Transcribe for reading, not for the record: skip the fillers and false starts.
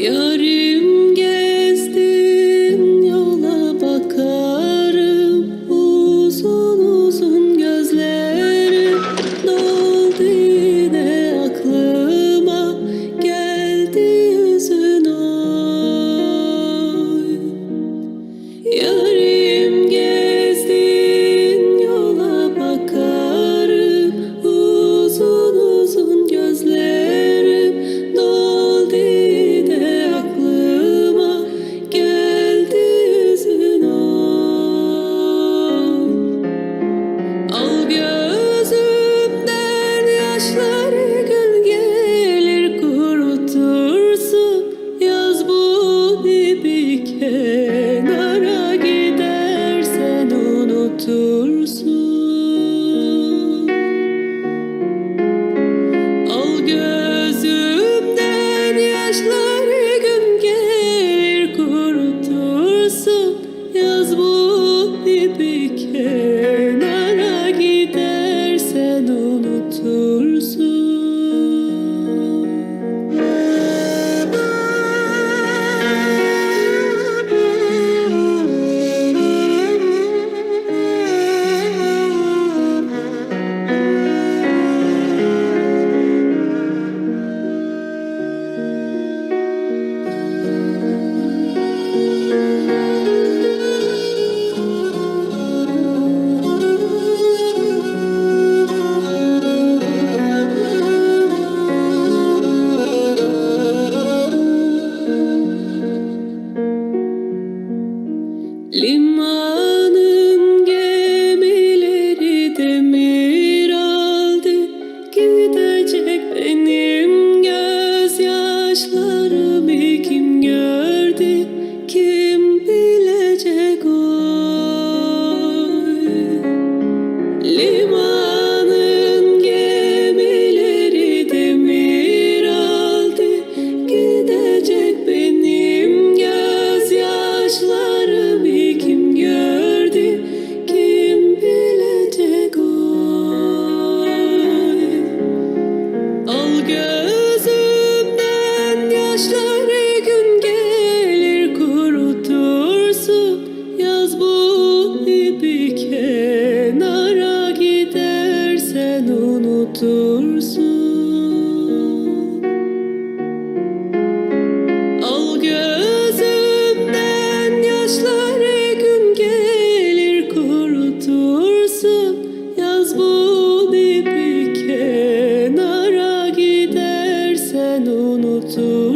Yarim gezdin yola bakarım, uzun uzun gözlerim doldu yine aklıma, geldi yüzün oy. Yarim gezdin yola bakarım, uzun uzun gözlerim doldu yine aklıma, geldi yüzün oy. Al gözümden yaşları, gün gelir kurutursun, yaz bu bir kenara, gidersen unutursun. Al gözümden yaşları, gün gelir kurutursun, yaz bu bir kenara, gidersen unutursun. Limanın gemileri demir aldı, gidecek benim gözyaşlarımı kim gördü, kim bilecek oy. Limanın gemileri demir aldı, gidecek benim gözyaşlarımı kim gördü, kim bilecek oy. Al gözümden yaşları, gün gelir kurutursun, yaz bu bir kenara, gidersen unutursun. Al gözümden yaşları, gün gelir kurutursun, yaz bu bir kenara, gidersen unutursun.